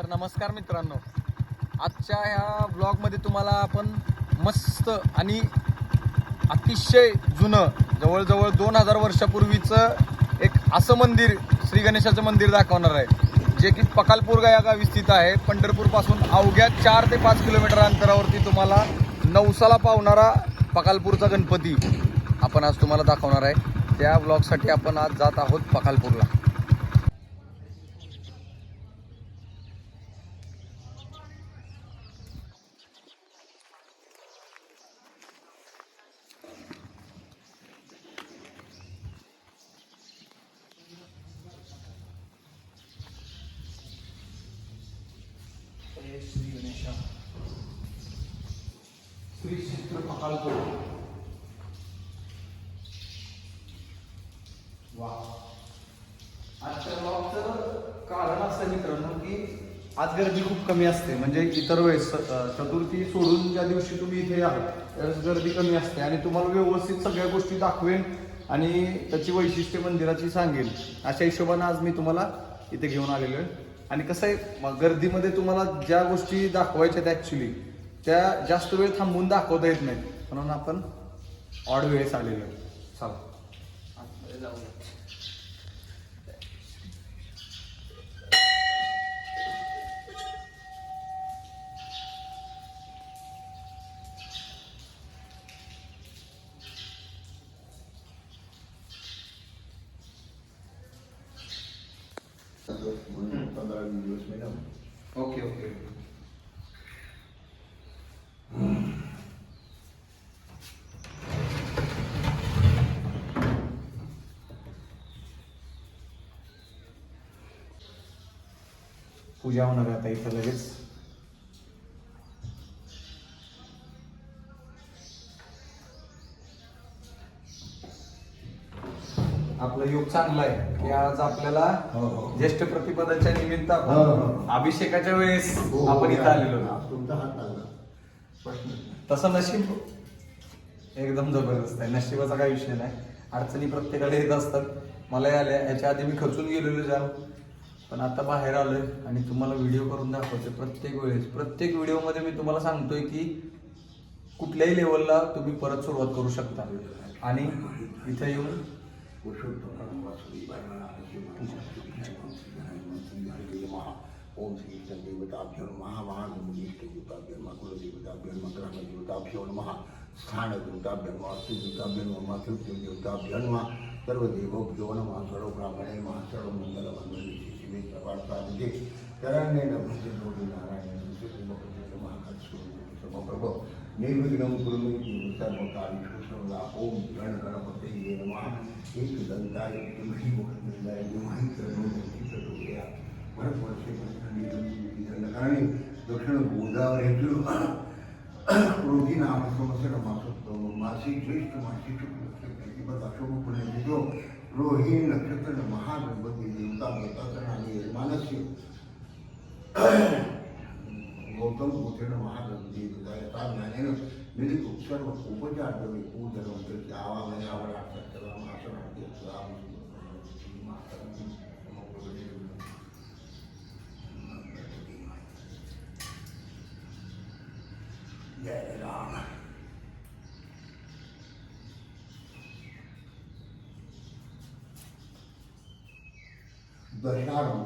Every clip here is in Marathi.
तर नमस्कार मित्रांनो, आजच्या ह्या ब्लॉगमध्ये तुम्हाला आपण मस्त आणि अतिशय जुनं जवळजवळ 2000 वर्षापूर्वीचं एक असं मंदिर, श्री गणेशाचं मंदिर दाखवणार आहे, जे की पकालपूर या गावी स्थित आहे. पंढरपूरपासून अवघ्या 4 ते 5 किलोमीटर अंतरावरती तुम्हाला नवसाला पावणारा पकालपूरचा गणपती आपण आज तुम्हाला दाखवणार आहे. त्या ब्लॉगसाठी आपण आज जात आहोत पकालपूरला. श्री गणेशा, श्री क्षेत्र पकालपूर. वा, आजच्या ब्लॉगचं कारण असं मित्रांनो की आज गर्दी खूप कमी असते. म्हणजे इतर वेळेस चतुर्थी सोडून ज्या दिवशी तुम्ही इथे आहात त्यावेळेस गर्दी कमी असते आणि तुम्हाला व्यवस्थित सगळ्या गोष्टी दाखवेन आणि त्याची वैशिष्ट्ये मंदिराची सांगेल. अशा हिशोबाने आज मी तुम्हाला इथे घेऊन आलेलो आहे. आणि कसं आहे, गर्दीमध्ये तुम्हाला ज्या गोष्टी दाखवायच्या आहेत ॲक्च्युली त्या जास्त वेळ थांबून दाखवता येत नाहीत, म्हणून आपण ऑड वेळेस आलेलो आहे. चला आतमध्ये जाऊया. Okay okay. पूजा होणार आहे आता इथं लगेच. आपला योग चांगला आहे की आज आपल्याला ज्येष्ठ प्रतिपदाच्या निमित्त आपण अभिषेकाच्या वेळेस आपण इथं आलेलो. तुमचा हात लागला. तसं नशीब एकदम जबरदस्त आहे. नशिबाचा काही विषय नाही. अडचणी प्रत्येकाला येत असतात. मलाही आल्या. याच्या आधी मी खचून गेलेलो जाम, पण आता बाहेर आलोय आणि तुम्हाला व्हिडिओ करून दाखवतोय. प्रत्येक व्हिडिओमध्ये मी तुम्हाला सांगतोय की कुठल्याही लेवलला तुम्ही परत सुरुवात करू शकता. आणि इथे येऊन ओम श्री देवताभ्यो नमः. महागणेशदेवताभ्यो नमः. कुलदेवताभ्यो नमः. ग्रहदेवताभ्यो नमः. स्थानदेवताभ्यो नमः. वास्तुदेवताभ्यो नमः. तृतीयदेवताभ्यो नमः. सर्वदेवभ्यो नमः. सर्वब्राह्मणे नमः. सर्वमंगलमंगले शिवे सर्वार्थसाधिके शरण्ये नमस्ते नारायण महाकाल निर्विघ्नं कुरु मे सर्वकार्येषु सर्वदा. ओम गणपतये नमः. एकदन्ताय विद्महे वक्रतुण्डाय धीमहि तन्नो प्रचोदयात्. भरतवर्षे दंडकारणे दक्षिण गोदावरीतून क्रोधी नाम संवत्सर मासी ज्येष्ठ मासी शुक्ल अशोक पुण्यतिथो रोहिणी नक्षत्र महागणपती देवता दत्तात्रय आणि यजमानस्य गौतम गोत्रेण महागणपती देवता ज्ञानेन मिलित सर्व उपचार द्रव्ये पूजनवंतस्य आवाहने आवडात जय राम. दशारो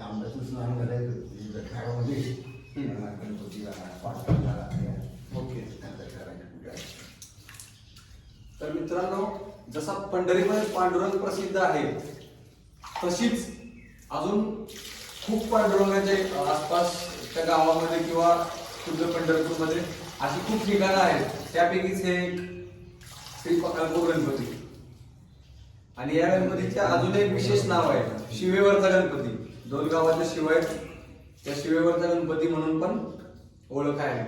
आंब्याचं स्नान करायचं. दशारोमध्ये गणपतीला पाठ झाला. ओके. दशाराची पूजा. तर मित्रांनो, जसा पंढरीमध्ये पांडुरंग प्रसिद्ध आहे तशीच अजून खूप पांडुरंगाचे आसपासच्या गावामध्ये किंवा खुद्द पंढरपूरमध्ये अशी खूप ठिकाणं आहेत. त्यापैकीच हे एक श्री पकालपूर गणपती. आणि या गणपतीचे अजून एक विशेष नाव आहे शिवेवरचा गणपती. 2 गावाचे शिव आहेत, त्या शिवेवरचा गणपती म्हणून पण ओळख आहे.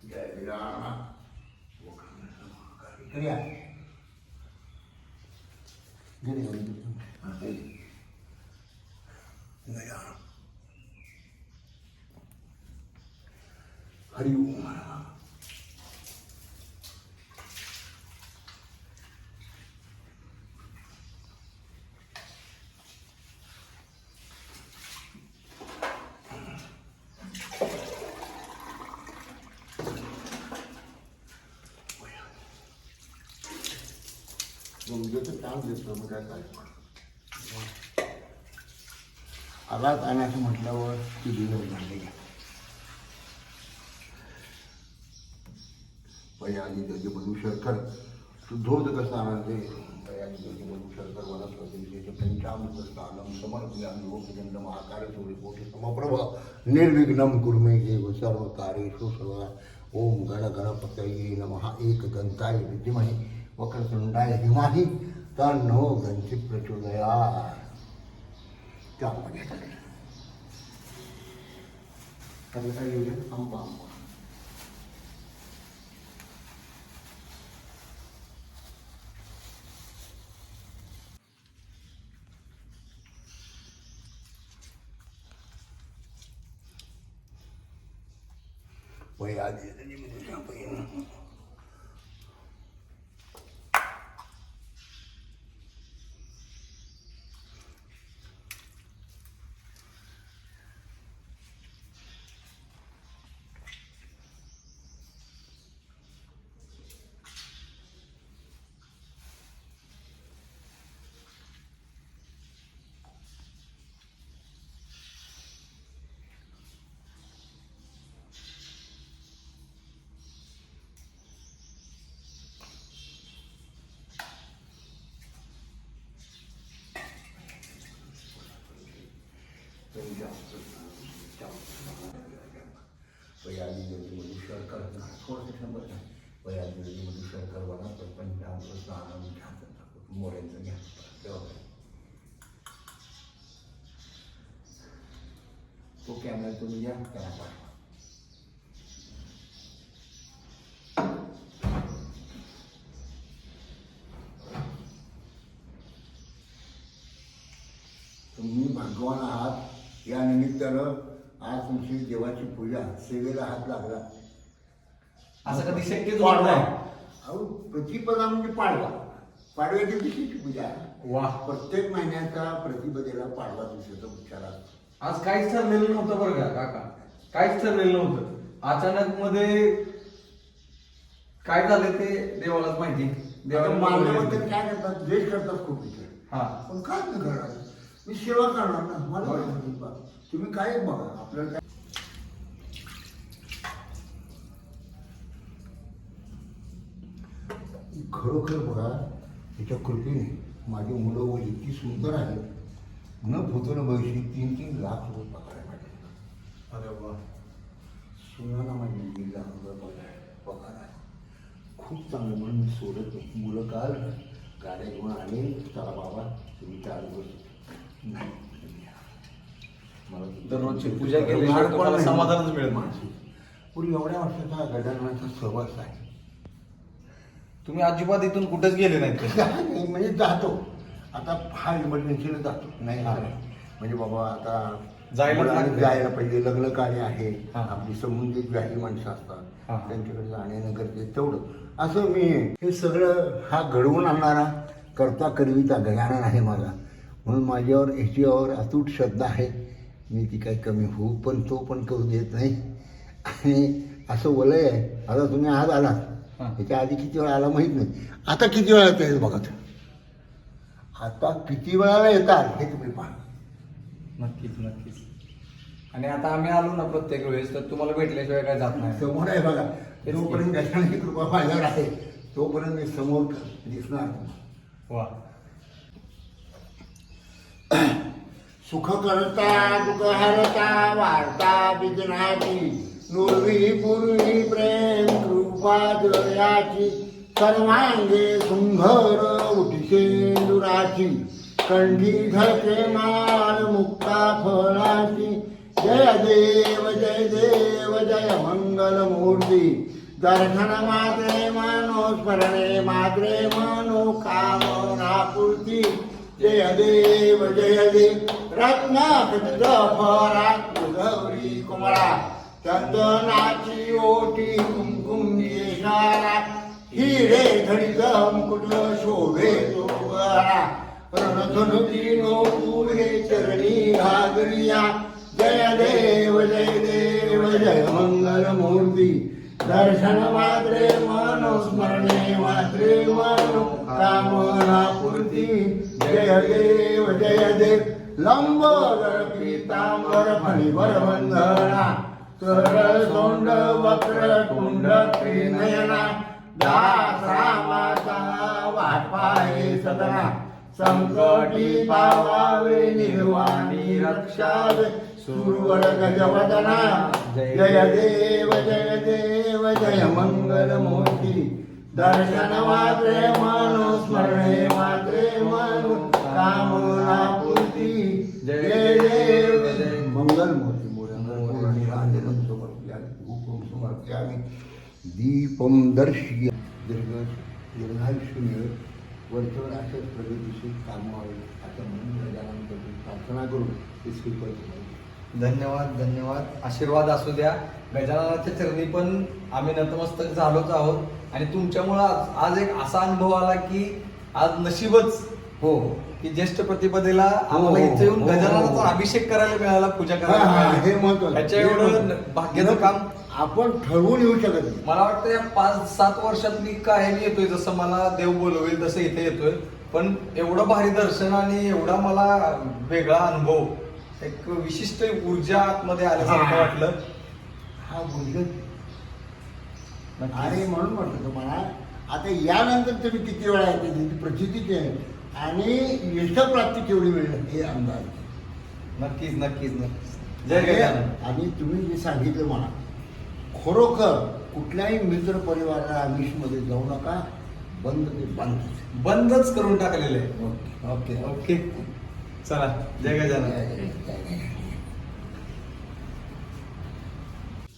जय राम. हरि ओम. तुमचं काम देतो मग काय आलाच आणि असं म्हटल्यावर ती दिवस झाले घ्या पयानी त्याचे बंधू शंकर शुद्धोद कसा आनंदे पयानी त्याचे बंधू शंकर वनस्पती पंचामृत स्थानम समर्पयामि योगचंद महाकार्य सूर्य कोटि समप्रभ निर्विघ्नं कुर्मे देव सर्व कार्येषु सर्वदा ओम गण गणपतये नमः एक दंताय विद्महे वक्रतुंडाय धीमहि तन्नो दन्ति प्रचोदयात् त्यामध्ये काय येऊ आंबा आंबा वय आधी वयादी मधु शंकर थोडंसं शंभर नाही वयादी मधु शंकर वनस्पती पंचामृत स्नान घ्या मोऱ्यांचं घ्या तेव्हा तो कॅमेरा तुम्ही घ्या त्याला पाठवा तुम्ही भाग्यवान आहात या निमित्तानं आज तुमची देवाची पूजा सेवेला हात लागला असं कधी शक्यच होत नाही. अहो प्रतिपदा म्हणजे पाडवा पाडव्याच्या दिवशीची पूजा वा प्रत्येक महिन्याचा प्रतिपदेला पाडवा दिवसाचा उच्चार असतो. आज काहीच ठरलेलं नव्हतं बरं का काका काहीच ठरलेलं नव्हतं अचानक मध्ये काय झालं ते देवालाच माहिती देवाला मानल्याबद्दल काय करतात द्वेष करतात खूप इथे हा पण काय नाही करणार मी सेवा करणार ना मला काय माहिती बा. तुम्ही काय बघा आपल्याला काय खरोखर बघा त्याच्या कृपेने माझी मुलं व इतकी सुंदर आहेत न भूतन भविष्य 3-3 लाख रुपये पगार आहे माझ्या अरे वा सुनाना माझी 3 लाख रुपये पगार आहे खूप चांगलं म्हणून मी सोडत नाही मुलं काल गाड्या घेऊन आले चला बाबा तुम्ही 4 दिवस नाही मला दररोजची पूजा केल्याशिवाय तुम्हाला समाधानच मिळत नाही. पुढे एवढ्या वर्षाचा गजाननाचा सहवास आहे तुम्ही अजिबात इथून कुठेच गेले नाहीत का? नाही म्हणजे जातो आता हा इमर्जन्सीला जातो नाही म्हणजे बाबा आता जायला पाहिजे लग्न कार्य आहे आपली संबंधित व्याही माणसं असतात त्यांच्याकडे जाण्यानं गरजेचं तेवढं असं मी हे सगळं हा घडवून आणणारा करता करविता गजानन आहे माझा म्हणून माझ्यावर ह्याच्यावर अतूट श्रद्धा आहे मी ती काही कमी होऊ पण तो पण करू देत नाही आणि असं वलय आहे आता तुम्ही आज आलात त्याच्या आधी किती वेळा आला माहीत नाही आता किती वेळा येतात बघा आता किती वेळाला येतात हे तुम्ही पहा नक्कीच नक्कीच आणि आता आम्ही आलो ना प्रत्येक वेळेस तर तुम्हाला भेटल्याशिवाय काय जात नाही समोर आहे बघा जोपर्यंत गजाननाची कृपा माझ्यावर आहे तोपर्यंत मी समोर दिसणार वा सुख करता दुःख हरता वार्ता बिजनाची नुरवी पूर्वी प्रेम कृपा दयाची सर्वांगे सुंदर उठिशेंदुराची कंठी धरते माल मुक्ता फळाची जय देव जय मंगल मूर्ती दर्शन मात्रे मनो स्मरणे मात्रे मनो कामनापूर्ती जय देव रत्नाखचित फरात गौरी कुमळा चंदनाची ओटी कुमकुम येशारा हिरे धडित मुकुट शोभे तोरा रणधनुती नो पुढे चरणी घागरिया जय देव जय मंगल मूर्ती दर्शन मात्रे मनोस्मरणे मात्रे मनोकामना पूर्ती जय देव लंबोदर पीतांबर फणीवर वंदना सरळ सोंड वक्र कुंड त्रिनयना दास रामाचा वाटपाये सदना संकटी पावावे निर्वाणी रक्षावे सुरवड गजवदना जय देव जय मंगल मूर्ती दर्शन मात्रे मनोस्मरणे मात्रे मनो कामना पूर्ती जय देव जय मंगल मूर्ती समर्पयामि दीपम दर्शय दीर्घायुष्य मिळत वरच्यावर अशाच प्रगतीशील कामं व्हावी आता म्हणून गजानन प्रार्थना करून ते स्वीकारतो. धन्यवाद आशीर्वाद असू द्या. गजाननाच्या चरणी पण आम्ही नतमस्तक झालोच आहोत आणि तुमच्यामुळं आज एक असा अनुभव आला की आज नशीबच हो की ज्येष्ठ प्रतिपदेला आम्हाला इथे येऊन गजाननाचा अभिषेक करायला मिळाला, पूजा करायला मिळाली. हे महत्वाचं. त्याच्या एवढं भाग्याचं काम आपण ठरवून येऊ शकत नाही. मला वाटतं या 5-7 वर्षात मी कायम येतोय, जसं मला देव बोलवेल तसं इथे येतोय. पण एवढं भारी दर्शन आणि एवढा मला वेगळा अनुभव, एक विशिष्ट ऊर्जा आतमध्ये आल्यासारखं वाटलं. हा बोलत आणि म्हणून म्हटलं तुम्हाला आता यानंतर तुम्ही किती वेळा येते त्याची प्रचितीच आहे आणि यशप्राप्ती केवढी मिळेल हे अंदाज. नक्कीच जय गजानन. आणि तुम्ही जे सांगितलं मला खरोखर कुठल्याही मित्र परिवाराला आमिषमध्ये जाऊ नका. बंदच करून टाकलेलं आहे. ओके ओके चला जय गजानन.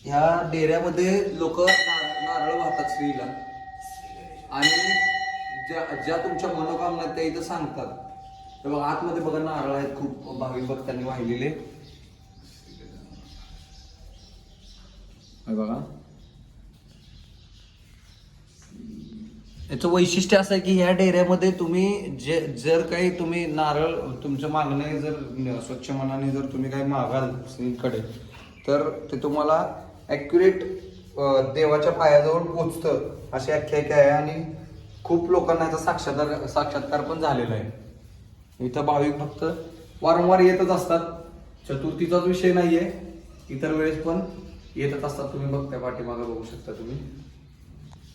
ह्या डेऱ्यामध्ये लोक नारळ वाहतात श्रीला आणि ज्या तुमच्या मनोकामना त्या इथं सांगतात. तर बघा आतमध्ये बघा नारळ आहेत खूप भाविक भक्तांनी वाहिलेले. बघा याचं वैशिष्ट्य असं आहे की ह्या डेऱ्यामध्ये तुम्ही जर काही तुम्ही नारळ तुमच्या मागणे जर स्वच्छ मनाने जर तुम्ही काही मागाल श्रीकडे तर ते तुम्हाला ॲक्युरेट देवाच्या पायाजवळ पोचतं अशी आख्यायिका आहे आणि खूप लोकांना याचा साक्षात्कार पण झालेला आहे. इथं भाविक भक्त वारंवार येतच असतात. चतुर्थीचाच विषय नाहीये, इतर वेळेस पण येतच असतात. तुम्ही बघताय पाठीमागं बघू शकता तुम्ही.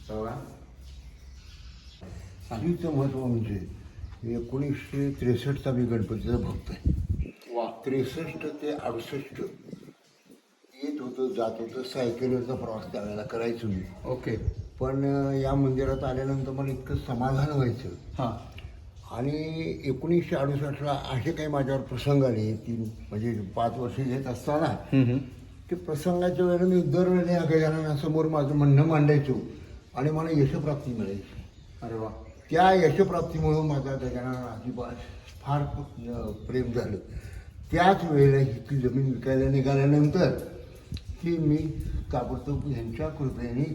बघा श्रीचं महत्व म्हणजे 1963चा मी गणपतीचा भक्त आहे. 63 ते 68 येत होतं जात होतं. सायकलवरचा प्रवास त्यावेळेला करायचो मी. ओके. पण या मंदिरात आल्यानंतर मला इतकं समाधान व्हायचं. हां. आणि 1968ला असे काही माझ्यावर प्रसंग आले की म्हणजे 5 वर्ष येत असताना ते प्रसंगाच्या वेळेला मी दरवेळेला या गजाननासमोर माझं म्हणणं मांडायचो आणि मला यशप्राप्ती मिळायची. अरे वा. त्या यशप्राप्तीमुळं माझा गजानन अजिबात फार प्रेम झालं. त्याच वेळेला ही जमीन विकायला निघाल्यानंतर की मी ताबडतोब ह्यांच्या कृपेने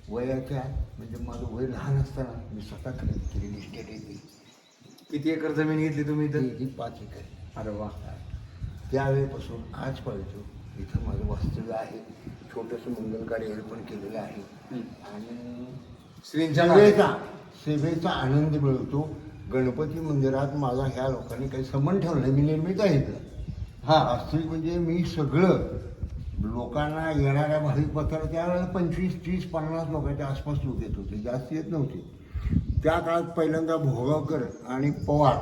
वयाच्या म्हणजे माझं वय लहान असताना मी स्वतः खरेदी केलेली इस्टेट येते. किती एकर जमीन घेतली तुम्ही इथं? ही 5 एकर. अरे वा. त्यावेळेपासून आजपर्यंत इथं माझं वास्तव्य आहे. छोटंसं मंगल कार्य पण केलेलं आहे आणि श्रींच्या सेवेचा आनंद मिळवतो. गणपती मंदिरात माझा ह्या लोकांनी काही संबंध ठेवला मी निर्मित आहे इथं. वास्तविक म्हणजे मी सगळं लोकांना येणाऱ्या भाविक भक्तांना त्यावेळेला 25, 30, 50 लोकांच्या आसपास लोक येत होते, जास्त येत नव्हते. त्या काळात पहिल्यांदा भोगावकर आणि पवार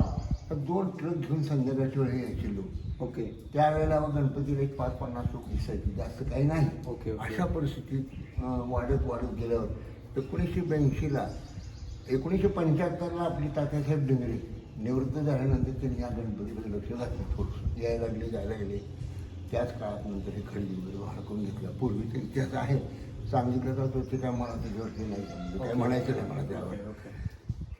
2 ट्रक घेऊन संध्याकाळच्या वेळी यायचे लोक. ओके. त्यावेळेला गणपतीला एक 5-50 लोक दिसायचे, जास्त काही नाही. ओके. अशा परिस्थितीत वाढत गेल्यावर 1982ला 1975ला आपली तात्यासाहेब डिंगरे निवृत्त झाल्यानंतर त्यांनी या गणपतीकडे लक्ष घातलं. थोडंसं यायला लागले जायला गेले. त्याच काळात नंतर हे खरेदी वगैरे वाढकून घेतला. पूर्वीचा इतिहास आहे सांगितलं जातो ते काय मला त्याच्यावरती नाही म्हणजे काय म्हणायचं नाही मला त्यावर.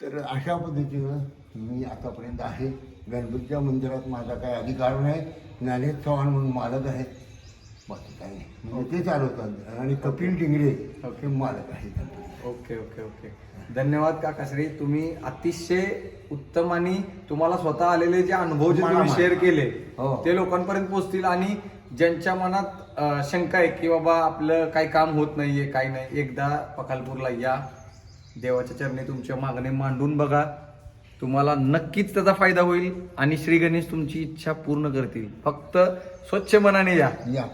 तर अशा पद्धतीनं मी आतापर्यंत आहे. गणपतीच्या मंदिरात माझा काय अधिकार नाही. ज्ञानेश चव्हाण म्हणून मालक आहेत, बाकी काय नाही. म्हणजे ते चालवतात आणि कपिल टिंगरे हे मालक आहेत. ओके. धन्यवाद काकाश्री. तुम्ही अतिशय उत्तम आणि तुम्हाला स्वतः आलेले जे अनुभव जे तुम्ही शेअर केले ते लोकांपर्यंत पोहोचतील आणि ज्यांच्या मनात शंका आहे की बाबा आपलं काही काम होत नाहीये काही नाही, एकदा पखालपूरला या, देवाच्या चरणी तुमच्या मागणे मांडून बघा, तुम्हाला नक्कीच त्याचा फायदा होईल आणि श्री गणेश तुमची इच्छा पूर्ण करतील. फक्त स्वच्छ मनाने या या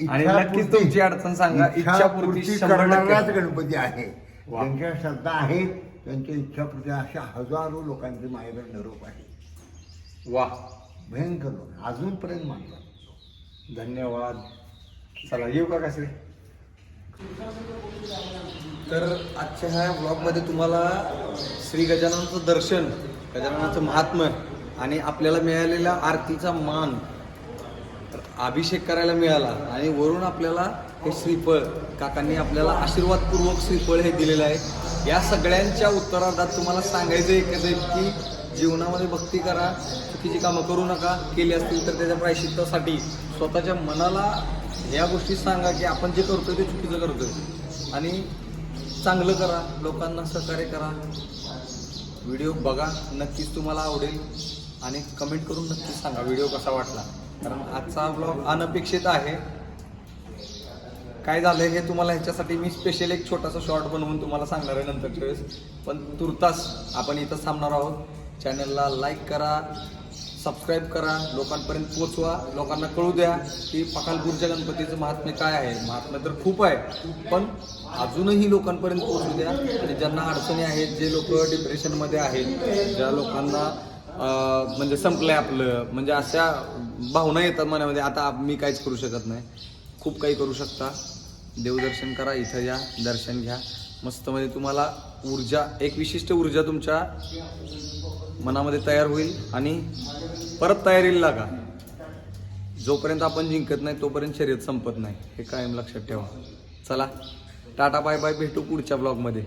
आणि नक्कीच तुमची अडचण सांगा. इच्छापूर्ती 100% करणाराच गणपती आहे. वा. ज्यांच्या श्रद्धा आहेत त्यांच्या इच्छापूर्ती अशा हजारो लोकांचे माझ्याकडे निरोप आहे. वा, भयंकर लोक अजूनपर्यंत मानतात. धन्यवाद. चला येऊ का श्री. तर आजच्या ह्या ब्लॉगमध्ये तुम्हाला श्री गजाननाचं दर्शन, गजाननाचं महात्म्य आणि आपल्याला मिळालेला आरतीचा मान, अभिषेक करायला मिळाला आणि वरून आपल्याला हे श्रीफळ काकांनी आपल्याला आशीर्वादपूर्वक श्रीफळ हे दिलेलं आहे. या सगळ्यांच्या उत्तरार्धात तुम्हाला सांगायचं एकच आहे की जीवनामध्ये भक्ती करा, चुकीची कामं करू नका, केली असतील तर त्याच्या प्रायश्चित्तासाठी स्वतःच्या मनाला या गोष्टी सांगा की आपण जे करतोय ते चुकीचं करतोय आणि चांगलं करा, लोकांना सहकार्य करा. व्हिडिओ बघा, नक्कीच तुम्हाला आवडेल आणि कमेंट करून नक्कीच सांगा व्हिडिओ कसा वाटला. कारण आजचा ब्लॉग अनपेक्षित आहे. काय झालं हे तुम्हाला ह्याच्यासाठी मी स्पेशल एक छोटासा शॉर्ट बनवून तुम्हाला सांगणार आहे नंतरच्या वेळेस. पण तुर्तास आपण इथं थांबणार आहोत. चॅनलला लाईक करा, सबस्क्राईब करा, लोकांपर्यंत पोचवा, लोकांना कळू द्या की पखालपूरच्या गणपतीचं महात्म्य काय आहे. महात्म्य तर खूप आहे पण अजूनही लोकांपर्यंत पोचू द्या. आणि ज्यांना अडचणी आहेत, जे लोक डिप्रेशनमध्ये आहेत, ज्या लोकांना म्हणजे संपलंय आपलं, म्हणजे अशा भावना येतात मनामध्ये, आता मी काहीच करू शकत नाही, खूप काही करू शकता. देवदर्शन करा, इथं या, दर्शन घ्या. मस्तमध्ये तुम्हाला ऊर्जा, एक विशिष्ट ऊर्जा तुमच्या मनामध्ये तयार होईल आणि परत तयारीला लागा. जोपर्यंत आपण जिंकत नाही तोपर्यंत शर्यत संपत नाही, हे कायम लक्षात ठेवा. चला टाटा बाय बाय, भेटू पुढच्या ब्लॉगमध्ये.